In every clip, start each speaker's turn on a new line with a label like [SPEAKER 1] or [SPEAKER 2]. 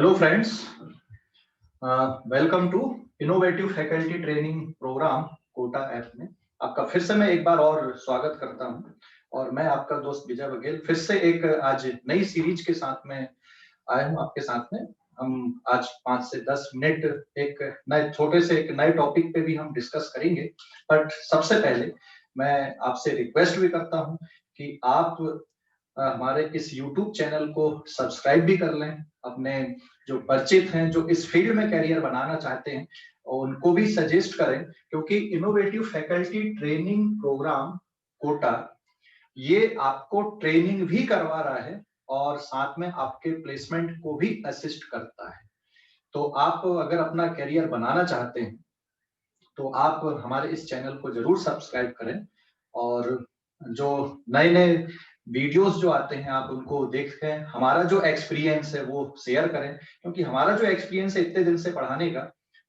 [SPEAKER 1] Hello friends, welcome to innovative faculty training programme Kota app में आपका फिर से मैं एक बार और स्वागत करता हूं। और मैं आपका दोस्त विजय बघेल फिर से एक आज नई सीरीज के साथ में आया हूं आपके साथ में। हम आज 5 से 10 मिनट एक नए छोटे से एक नए टॉपिक पे भी हम डिस्कस करेंगे। बट सबसे पहले मैं आपसे रिक्वेस्ट भी करता हूं कि आप हमारे इस YouTube चैनल को सब्सक्राइब भी कर लें। अपने जो परिचित हैं, जो इस फील्ड में करियर बनाना चाहते हैं, उनको भी सजेस्ट करें, क्योंकि innovative faculty training programme Kota ये आपको ट्रेनिंग भी करवा रहा है और साथ में आपके प्लेसमेंट को भी असिस्ट करता है। तो आप अगर अपना करियर बनाना चाहते हैं तो आप हमारे इस चैनल को जरूर सब्सक्राइब करें और जो नए नए वीडियोस जो आते हैं आप उनको देखें। हमारा जो एक्सपीरियंस है वो शेयर करें, क्योंकि हमारा जो एक्सपीरियंस है इतने दिन से पढ़ाने का,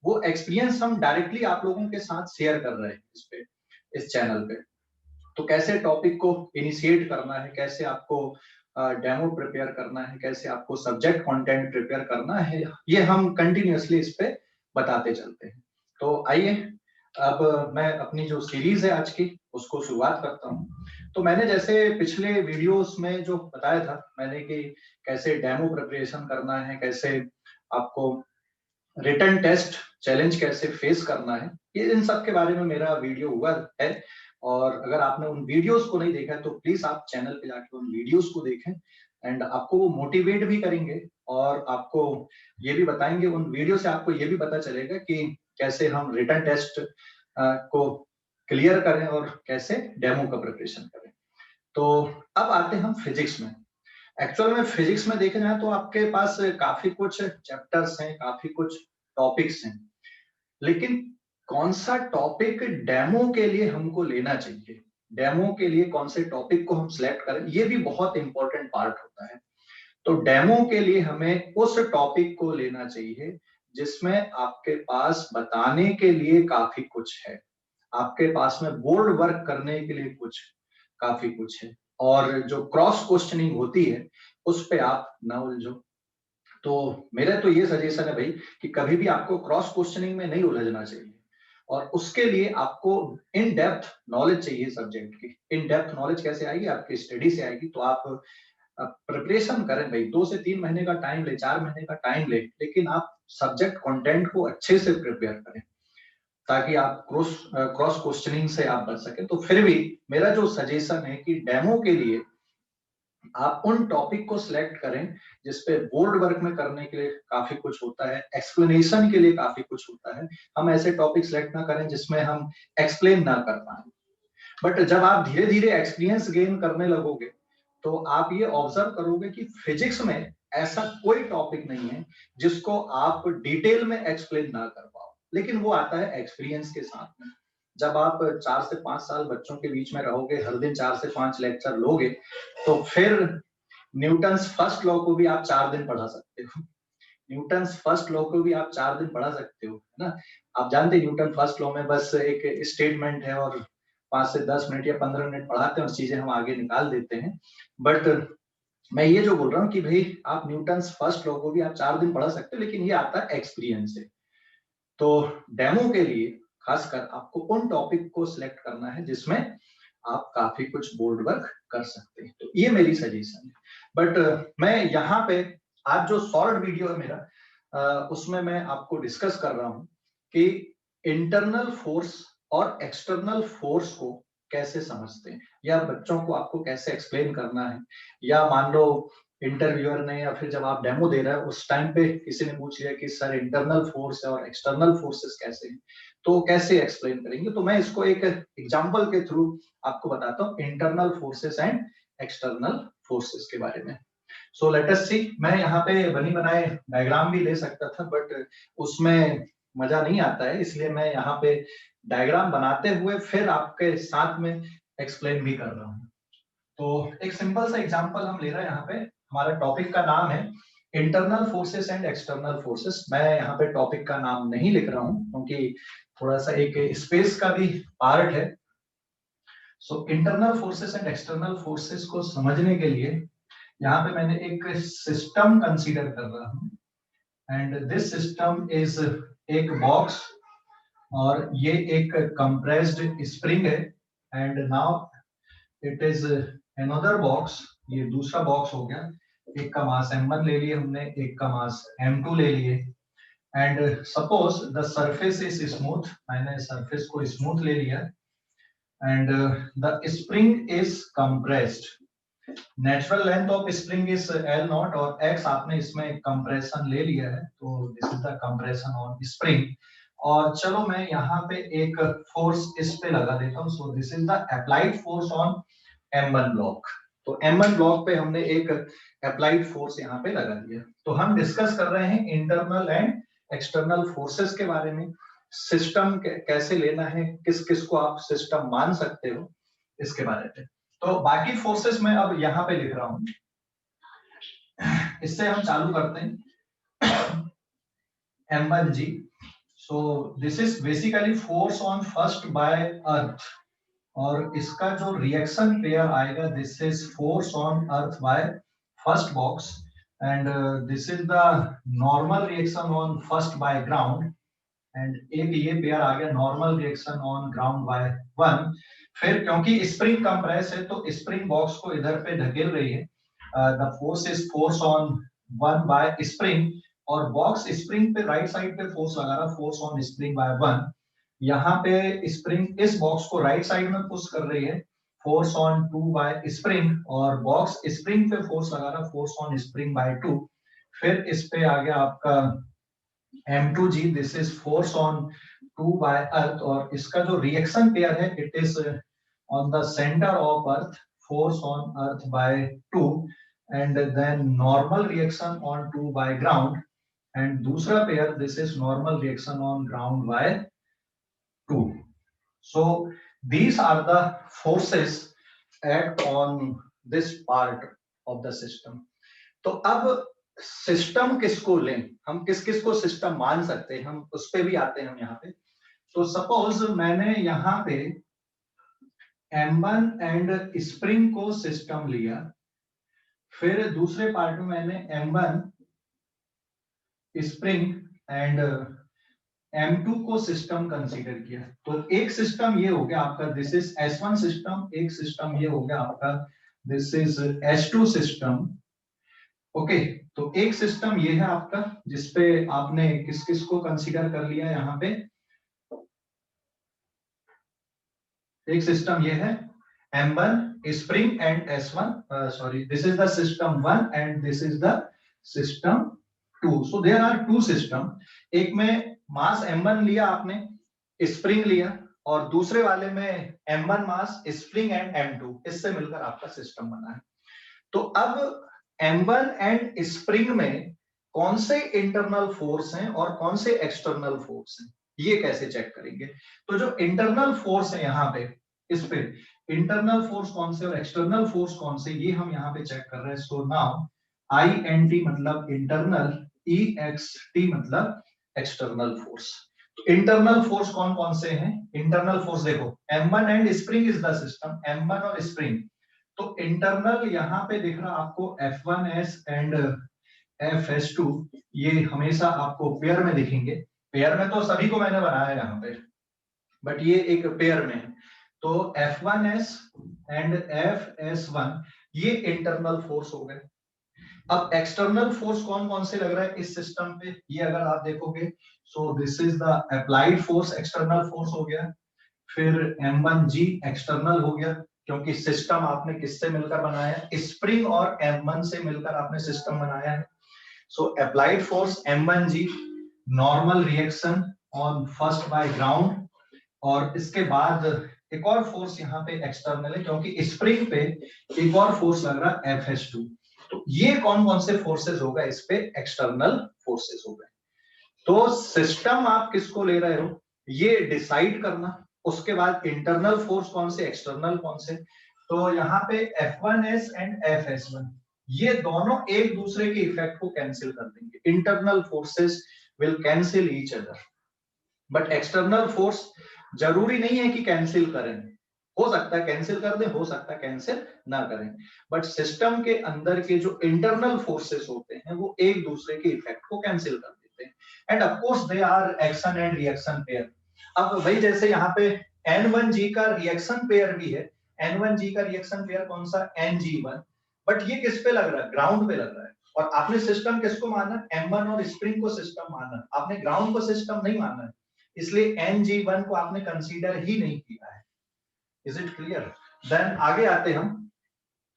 [SPEAKER 1] वो एक्सपीरियंस हम डायरेक्टली आप लोगों के साथ शेयर कर रहे हैं इस चैनल पे। तो कैसे टॉपिक को इनिशिएट करना है, कैसे आपको डेमो प्रिपेयर करना है, कैसे आपको सब्जेक्ट कंटेंट प्रिपेयर करना है, ये हम कंटिन्यूअसली इस पे बताते चलते हैं। तो आइए अब मैं अपनी जो सीरीज है आज की उसको शुरुआत करता हूँ। तो मैंने जैसे पिछले वीडियोस में जो बताया था मैंने कि कैसे डेमो प्रिपरेशन करना है, कैसे आपको रिटन टेस्ट चैलेंज कैसे फेस करना है, ये इन सब के बारे में मेरा वीडियो हुआ है। और अगर आपने उन वीडियोस को नहीं देखा है तो प्लीज आप चैनल पे जाके उन वीडियोस को देखें। एंड आपको वो मोटिवेट भी करेंगे और आपको ये भी बताएंगे, उन वीडियो से आपको ये भी पता चलेगा कि कैसे हम रिटन टेस्ट को क्लियर करें और कैसे डेमो का प्रिपरेशन करें। तो अब आते हैं हम फिजिक्स में। एक्चुअल में फिजिक्स में देखे जाए तो आपके पास काफी कुछ चैप्टर्स हैं, काफी कुछ टॉपिक्स हैं, लेकिन कौन सा टॉपिक डेमो के लिए हमको लेना चाहिए, डेमो के लिए कौन से टॉपिक को हम सिलेक्ट करें, ये भी बहुत इंपॉर्टेंट पार्ट होता है। तो डेमो के लिए हमें उस टॉपिक को लेना चाहिए जिसमें आपके पास बताने के लिए काफी कुछ है, आपके पास में बोर्ड वर्क करने के लिए काफी कुछ है, और जो क्रॉस क्वेश्चनिंग होती है उस पे आप ना उलझो। तो मेरा तो ये सजेशन है भाई कि कभी भी आपको क्रॉस क्वेश्चनिंग में नहीं उलझना चाहिए, और उसके लिए आपको इन डेप्थ नॉलेज चाहिए सब्जेक्ट की। इन डेप्थ नॉलेज कैसे आएगी? आपकी स्टडी से आएगी। तो आप प्रिपरेशन करें भाई, 2 से 3 महीने का टाइम ले, 4 महीने का टाइम ले, लेकिन आप सब्जेक्ट कंटेंट को अच्छे से प्रिपेयर करें ताकि आप क्रॉस क्वेश्चनिंग से आप बच सकें। तो फिर भी मेरा जो सजेशन है कि डेमो के लिए आप उन टॉपिक को सिलेक्ट करें जिसपे बोर्ड वर्क में करने के लिए काफी कुछ होता है, एक्सप्लेनेशन के लिए काफी कुछ होता है। हम ऐसे टॉपिक सिलेक्ट ना करें जिसमें हम एक्सप्लेन ना कर पाए। बट जब आप धीरे धीरे एक्सपीरियंस गेन करने लगोगे तो आप ये ऑब्जर्व करोगे कि फिजिक्स में ऐसा कोई टॉपिक नहीं है जिसको आप डिटेल में एक्सप्लेन ना कर पाओ, लेकिन वो आता है एक्सपीरियंस के साथ में। जब आप 4 से 5 साल बच्चों के बीच में रहोगे, हर दिन 4 से 5 लेक्चर लोगे, तो फिर न्यूटन्स फर्स्ट लॉ को भी आप 4 दिन पढ़ा सकते हो। न्यूटन्स फर्स्ट लॉ को भी आप 4 दिन पढ़ा सकते हो, है ना। आप जानते हैं न्यूटन फर्स्ट लॉ में बस एक स्टेटमेंट है और 5 से 10 मिनट या 15 मिनट पढ़ाते हैं, उस चीजें हम आगे निकाल देते हैं। बट मैं ये जो बोल रहा हूँ कि भाई आप न्यूटन्स फर्स्ट लॉ को भी आप 4 दिन पढ़ा सकते हो, लेकिन ये आता है एक्सपीरियंस से। तो डेमो के लिए खासकर आपको उन टॉपिक को सिलेक्ट करना है जिसमें आप काफी कुछ बोर्ड वर्क कर सकते हैं। तो ये मेरी सजेशन है। बट मैं यहाँ पे आज जो शॉर्ट वीडियो है मेरा, उसमें मैं आपको डिस्कस कर रहा हूँ कि इंटरनल फोर्स और एक्सटर्नल फोर्स को कैसे समझते हैं, या बच्चों को आपको कैसे एक्सप्लेन करना है। या मान लो इंटरव्यूअर ने या फिर जब आप डेमो दे रहे हैं उस टाइम पे किसी ने पूछ लिया कि सर इंटरनल फोर्स है और एक्सटर्नल फोर्सेस कैसे हैं, तो कैसे एक्सप्लेन करेंगे। तो मैं इसको एक एग्जांपल के थ्रू आपको बताता हूँ internal forces and external forces के बारे में। सो लेट अस सी। मैं यहाँ पे बनी बनाए डायग्राम भी ले सकता था, बट उसमें मजा नहीं आता है, इसलिए मैं यहाँ पे डायग्राम बनाते हुए फिर आपके साथ में एक्सप्लेन भी कर रहा हूँ। तो एक सिंपल सा एग्जांपल हम ले रहे हैं। यहाँ पे हमारा टॉपिक का नाम है internal forces and external forces. मैं यहाँ पे टॉपिक का नाम नहीं लिख रहा हूँ क्योंकि थोड़ा सा एक स्पेस का भी पार्ट है। So internal forces and external forces को समझने के लिए यहाँ पे मैंने एक सिस्टम कंसीडर कर रहा हूँ। एंड दिस सिस्टम इज एक बॉक्स और ये एक कंप्रेस्ड स्प्रिंग है and now it is another box, ये दूसरा बॉक्स हो गया। एक का मास m1 ले लिए हमने, एक का मास m2 ले लिए and suppose the surface is smooth, मैंने सरफेस को स्मूथ ले लिया and the spring is compressed. Natural length of spring is L not और x आपने इसमें कंप्रेशन ले लिया है, तो this is the compression on spring. और चलो मैं यहाँ पे एक फोर्स इस पे लगा देता हूँ, so this is the applied force on M1 block. तो M1 ब्लॉक पे हमने एक अप्लाइड फोर्स यहाँ पे लगा दिया। तो हम डिस्कस कर रहे हैं इंटरनल एंड एक्सटर्नल फोर्सेस के बारे में, सिस्टम कैसे लेना है, किस किस को आप सिस्टम मान सकते हो, इसके बारे में। तो बाकी फोर्सेस मैं अब यहाँ पे लिख रहा हूं, इससे हम चालू करते हैं। M1G, so this is basically force on first by earth और इसका जो रिएक्शन पेयर आएगा, this is force on earth by first box and this is the normal reaction on first by ground and एक ये pair आ गया normal reaction on ground by one. फिर क्योंकि spring compress है तो स्प्रिंग बॉक्स को इधर पे धकेल रही है, the force is force on one by spring और बॉक्स स्प्रिंग पे राइट साइड पे फोर्स लगा रहा, force on spring by one. यहाँ पे स्प्रिंग इस बॉक्स को राइट साइड में पुश कर रही है, force on two by spring और बॉक्स स्प्रिंग पे फोर्स लगा रहा, force on spring by two. फिर इस पे आ गया आपका M2G, this is force on two by earth और इसका जो रिएक्शन पेयर है it is on the centre of earth, force on earth by two and then normal reaction on two by ground and दूसरा pair this is normal reaction on ground by two. So these are the forces act on this part of the system. तो अब system किसको लें, हम किस किस को system मान सकते हैं, हम उस पे भी आते हैं हम यहाँ पे। तो सपोज मैंने यहाँ पे M1 एंड स्प्रिंग को सिस्टम लिया, फिर दूसरे पार्ट में मैंने M1 स्प्रिंग एंड M2 को सिस्टम कंसीडर किया। तो एक सिस्टम ये हो गया आपका, दिस इज S1 सिस्टम, एक सिस्टम ये हो गया आपका, this is S2 system. Okay, तो एक सिस्टम ये है आपका जिसपे आपने किस किस को कंसीडर कर लिया यहाँ पे। एक सिस्टम ये है M1 spring and S1, sorry this is the system 1 and this is the system 2। So there are two system, एक में मास M1 लिया आपने, स्प्रिंग लिया और दूसरे वाले में M1 mass spring and M2, इससे मिलकर आपका सिस्टम बना है। तो अब M1 एंड स्प्रिंग में कौन से इंटरनल फोर्स हैं और कौन से एक्सटर्नल फोर्स हैं, ये कैसे चेक करेंगे। तो जो इंटरनल फोर्स है यहाँ पे, इस पे इंटरनल फोर्स कौन से और एक्सटर्नल फोर्स कौन से, ये हम यहाँ पे चेक कर रहे हैं। सो नाउ INT मतलब इंटरनल, EXT मतलब एक्सटर्नल फोर्स। तो इंटरनल फोर्स कौन कौन से हैं, इंटरनल फोर्स देखो M1 and spring is the system, M1 और स्प्रिंग। तो इंटरनल यहाँ पे दिख रहा आपको F1S एंड FS2, ये हमेशा आपको पेयर में दिखेंगे। पेयर में तो सभी को मैंने बनाया यहाँ पे, बट ये एक पेयर में है। तो F1S एंड FS1 ये इंटरनल फोर्स हो गए। अब एक्सटर्नल फोर्स कौन कौन से लग रहा है इस सिस्टम पे, ये अगर आप देखोगे, so this is the applied force, external force हो गया। फिर M1G एक्सटर्नल हो गया क्योंकि सिस्टम आपने किससे मिलकर बनाया, स्प्रिंग और M1 से मिलकर आपने सिस्टम बनाया है। So applied force M1G, normal reaction on first by ground और इसके बाद एक और फोर्स यहाँ पे एक्सटर्नल है क्योंकि स्प्रिंग पे एक और फोर्स लग रहा है FS2। तो ये कौन कौन से फोर्सेस होगा इस पे, एक्सटर्नल फोर्सेस हो गए। तो सिस्टम आप किसको ले रहे हो ये डिसाइड करना, उसके बाद इंटरनल फोर्स कौन से, एक्सटर्नल कौन से। तो यहाँ पे F1S एंड FS1 ये दोनों एक दूसरे के इफेक्ट को कैंसिल कर देंगे, internal forces will cancel each other. But external force जरूरी नहीं है कि कैंसिल करें, हो सकता है कैंसिल कर दें, हो सकता है कैंसिल ना करें, बट सिस्टम के अंदर के जो इंटरनल फोर्सेस होते हैं वो एक दूसरे के इफेक्ट को कैंसिल कर देते हैं। होते हैं and of course they are action and reaction pair. अब वही जैसे यहाँ पे N1G का रिएक्शन पेयर भी है, N1G का रिएक्शन पेयर कौन सा, NG1, बट ये किस पे लग रहा है, ग्राउंड पे लग रहा है। और आपने सिस्टम किसको माना, M1 और स्प्रिंग को सिस्टम माना, आपने ग्राउंड को सिस्टम नहीं माना है, इसलिए NG1 को आपने कंसीडर ही नहीं किया है। Is it clear? देन आगे आते हम,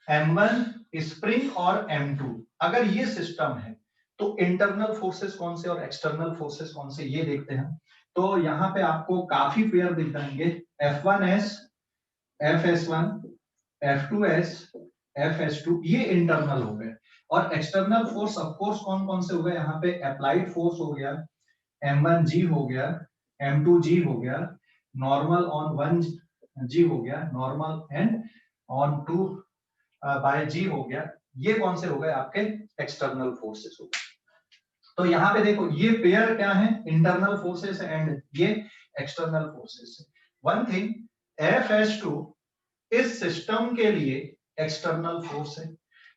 [SPEAKER 1] M1 स्प्रिंग और M2, अगर ये सिस्टम है तो इंटरनल फोर्सेस कौन से और एक्सटर्नल फोर्सेस कौन से, ये देखते हैं। तो यहाँ पे आपको काफी पेयर दिख जाएंगे, F1S, FS1, F2S, FS2, ये इंटरनल हो गए। और एक्सटर्नल फोर्स ऑफ कोर्स कौन कौन से हो गए, यहाँ पे अप्लाइड फोर्स हो गया, M1G हो गया, M2G हो गया, नॉर्मल ऑन 1G हो गया, normal and on 2 by G हो गया। ये कौन से हो गए आपके एक्सटर्नल फोर्सेस हो गए। तो यहाँ पे देखो ये पेयर क्या है, इंटरनल फोर्सेस एंड ये external forces. One thing, FS2 इस सिस्टम के लिए एक्सटर्नल फोर्स है,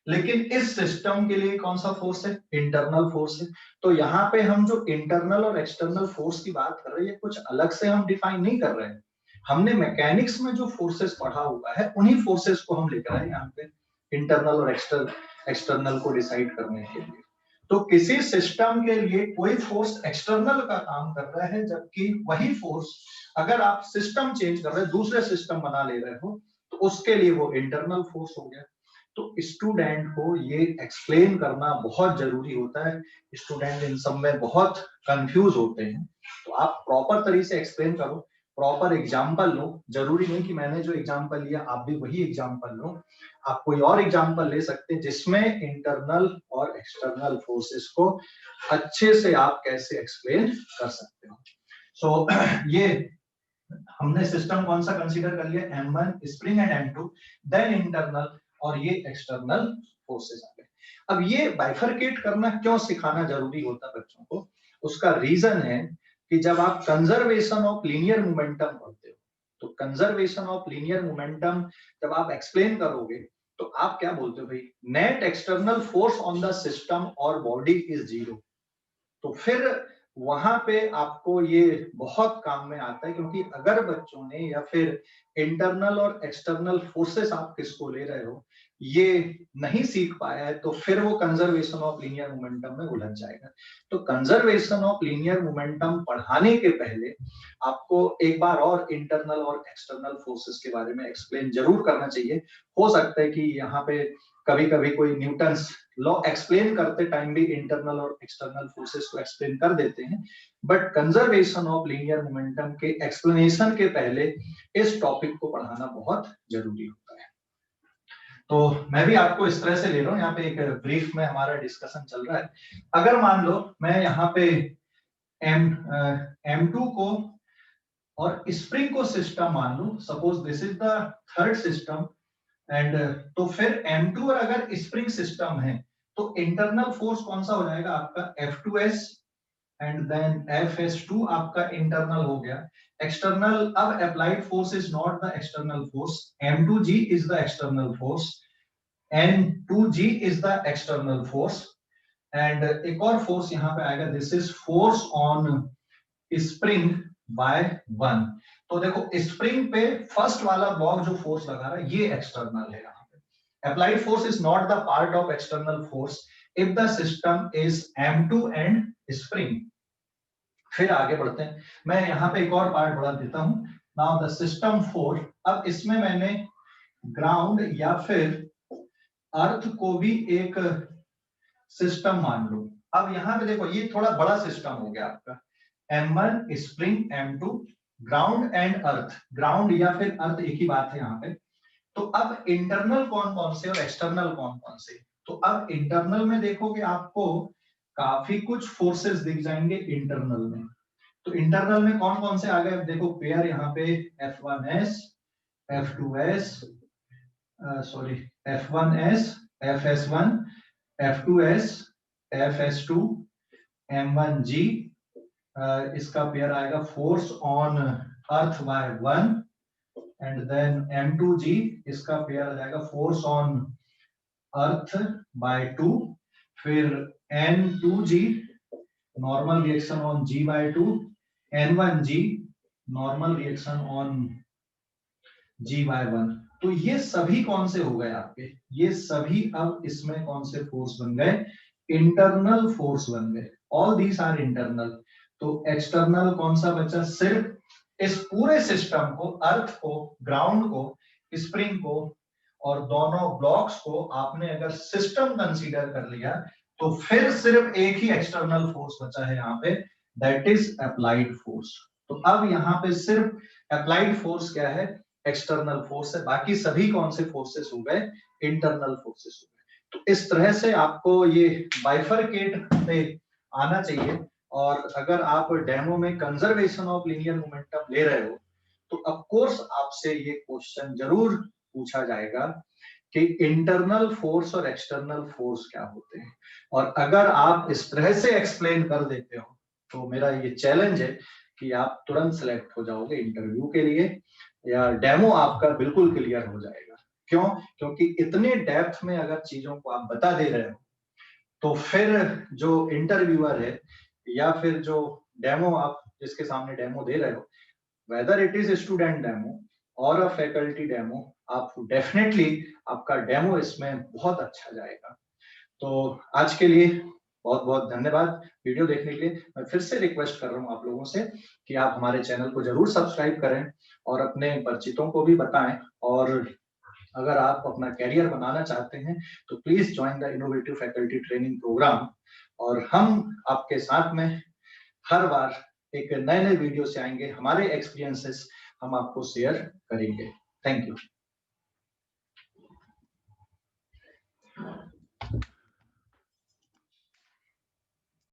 [SPEAKER 1] लेकिन इस सिस्टम के लिए कौन सा फोर्स है, इंटरनल फोर्स है। तो यहाँ पे हम जो इंटरनल और एक्सटर्नल फोर्स की बात कर रहे हैं, कुछ अलग से हम डिफाइन नहीं कर रहे हैं, हमने मैकेनिक्स में जो फोर्सेस पढ़ा हुआ है उन्हीं फोर्सेस को हम लेकर आए यहाँ पे इंटरनल और एक्सटर्नल को डिसाइड करने के लिए। तो किसी सिस्टम के लिए कोई फोर्स एक्सटर्नल का काम कर रहा है, जबकि वही फोर्स अगर आप सिस्टम चेंज कर रहे हैं, दूसरे सिस्टम बना ले रहे हो, तो उसके लिए वो इंटरनल फोर्स हो गया। तो स्टूडेंट को ये एक्सप्लेन करना बहुत जरूरी होता है, स्टूडेंट इन सब में बहुत कंफ्यूज होते हैं। तो आप प्रॉपर तरीके से एक्सप्लेन करो, प्रॉपर एग्जाम्पल लो, जरूरी नहीं कि मैंने जो एग्जाम्पल लिया आप भी वही एग्जाम्पल लो, आप कोई और एग्जाम्पल ले सकते हैं जिसमें इंटरनल और एक्सटर्नल फोर्सेस को अच्छे से आप कैसे एक्सप्लेन कर सकते हो। सो ये हमने सिस्टम कौन सा कंसीडर कर लिया, M1 spring and M2, then internal, और ये एक्सटर्नल फोर्सेस आ गए। अब ये बाइफरकेट करना क्यों सिखाना जरूरी होता है बच्चों को, उसका रीजन है कि जब आप कंजर्वेशन ऑफ लीनियर मोमेंटम पढ़ते हो, तो कंजर्वेशन ऑफ लीनियर मोमेंटम जब आप एक्सप्लेन करोगे तो आप क्या बोलते हो भाई, net external force on the system और बॉडी इज 0। तो फिर वहां पे आपको ये बहुत काम में आता है, क्योंकि अगर बच्चों ने या फिर इंटरनल और एक्सटर्नल फोर्सेस आप किसको ले रहे हो ये नहीं सीख पाया है, तो फिर वो कंजर्वेशन ऑफ लीनियर मोमेंटम में उलझ जाएगा। तो कंजर्वेशन ऑफ लीनियर मोमेंटम पढ़ाने के पहले आपको एक बार और इंटरनल और एक्सटर्नल फोर्सेस के बारे में एक्सप्लेन जरूर करना चाहिए। हो सकता है कि यहाँ पे कभी कभी कोई न्यूटन्स लॉ एक्सप्लेन करते टाइम भी इंटरनल और एक्सटर्नल फोर्सेस को एक्सप्लेन कर देते हैं, but conservation of linear momentum के एक्सप्लेनेशन के पहले इस टॉपिक को पढ़ाना बहुत जरूरी होता है। तो मैं भी आपको इस तरह से ले रहा हूँ, यहाँ पे एक ब्रीफ में हमारा डिस्कशन चल रहा है। अगर मान लो मैं यहाँ पे M2 को और स्प्रिंग को सिस्टम मान लूं, suppose this is the third system, and तो फिर M2 और अगर स्प्रिंग सिस्टम है तो इंटरनल फोर्स कौन सा हो जाएगा आपका, F2S, एंड देन FS2 आपका इंटरनल हो गया। एक्सटर्नल, अब applied force is not the external force, M2G is the external force, N2G is the external force, and एक और फोर्स यहाँ पे आएगा, this is force on spring by 1। तो देखो स्प्रिंग पे फर्स्ट वाला ब्लॉक जो फोर्स लगा रहा है ये एक्सटर्नल है। यहाँ पे applied force is not the part of external force if the system is M2 and spring. फिर आगे बढ़ते हैं, मैं यहाँ पे एक और पार्ट बढ़ा देता हूं, नाउ द सिस्टम फोर्स। अब इसमें मैंने ग्राउंड या फिर अर्थ को भी एक सिस्टम मान लो। अब यहाँ पे देखो ये थोड़ा बड़ा सिस्टम हो गया आपका, M1 spring, M2 ground and earth. Ground या फिर अर्थ एक ही बात है यहाँ पे। तो अब इंटरनल कौन कौन से और एक्सटर्नल कौन कौन से, तो अब इंटरनल में देखोगे आपको काफी कुछ फोर्सेस दिख जाएंगे इंटरनल में। तो इंटरनल में कौन कौन से आ गए, देखो पेयर यहाँ पे F1S, F2S, sorry F1S, FS1, F2S, FS2, M1G, इसका पेयर आएगा force on earth by 1, and then M2G, इसका पेयर आ जाएगा फोर्स ऑन अर्थ बाय 2, फिर N2G normal reaction on G/2, N1G normal reaction on G/1। तो ये सभी कौन से हो गए आपके, ये सभी अब इसमें कौन से फोर्स बन गए, इंटरनल फोर्स बन गए। All these are internal. तो एक्सटर्नल कौन सा बचा, सिर्फ इस पूरे सिस्टम को, अर्थ को, ग्राउंड को, स्प्रिंग को और दोनों ब्लॉक्स को आपने अगर सिस्टम कंसीडर कर लिया तो फिर सिर्फ एक ही एक्सटर्नल फोर्स बचा है यहाँ पे, दैट इज अप्लाइड फोर्स। तो अब यहाँ पे सिर्फ अप्लाइड फोर्स क्या है, एक्सटर्नल फोर्स है, बाकी सभी कौन से फोर्सेस हो गए, इंटरनल फोर्सेस हो गए। तो इस तरह से आपको ये बाइफरकेट पे आना चाहिए। और अगर आप डेमो में कंजर्वेशन ऑफ लीनियर मोमेंटम ले रहे हो तो ऑफ कोर्स आपसे ये क्वेश्चन जरूर पूछा जाएगा कि इंटरनल फोर्स और एक्सटर्नल फोर्स क्या होते हैं। और अगर आप इस तरह से एक्सप्लेन कर देते हो तो मेरा ये चैलेंज है कि आप तुरंत सिलेक्ट हो जाओगे इंटरव्यू के लिए, या डेमो आपका बिल्कुल क्लियर हो जाएगा। क्यों? क्योंकि इतने डेप्थ में अगर चीजों को आप बता दे रहे हो तो फिर जो इंटरव्यूअर है या फिर जो डेमो आप जिसके सामने डेमो दे रहे हो, whether it is student demo और अ फैकल्टी डेमो, आप डेफिनेटली आपका डेमो इसमें बहुत अच्छा जाएगा। तो आज के लिए बहुत बहुत धन्यवाद वीडियो देखने के लिए। मैं फिर से रिक्वेस्ट कर रहा हूँ आप लोगों से कि आप हमारे चैनल को जरूर सब्सक्राइब करें और अपने परिचितों को भी बताएं। और अगर आप अपना कैरियर बनाना चाहते हैं तो please join the innovative faculty training programme. और हम आपके साथ में हर बार एक नए नए वीडियो से आएंगे, हमारे एक्सपीरियंसेस हम आपको शेयर करेंगे। Thank you.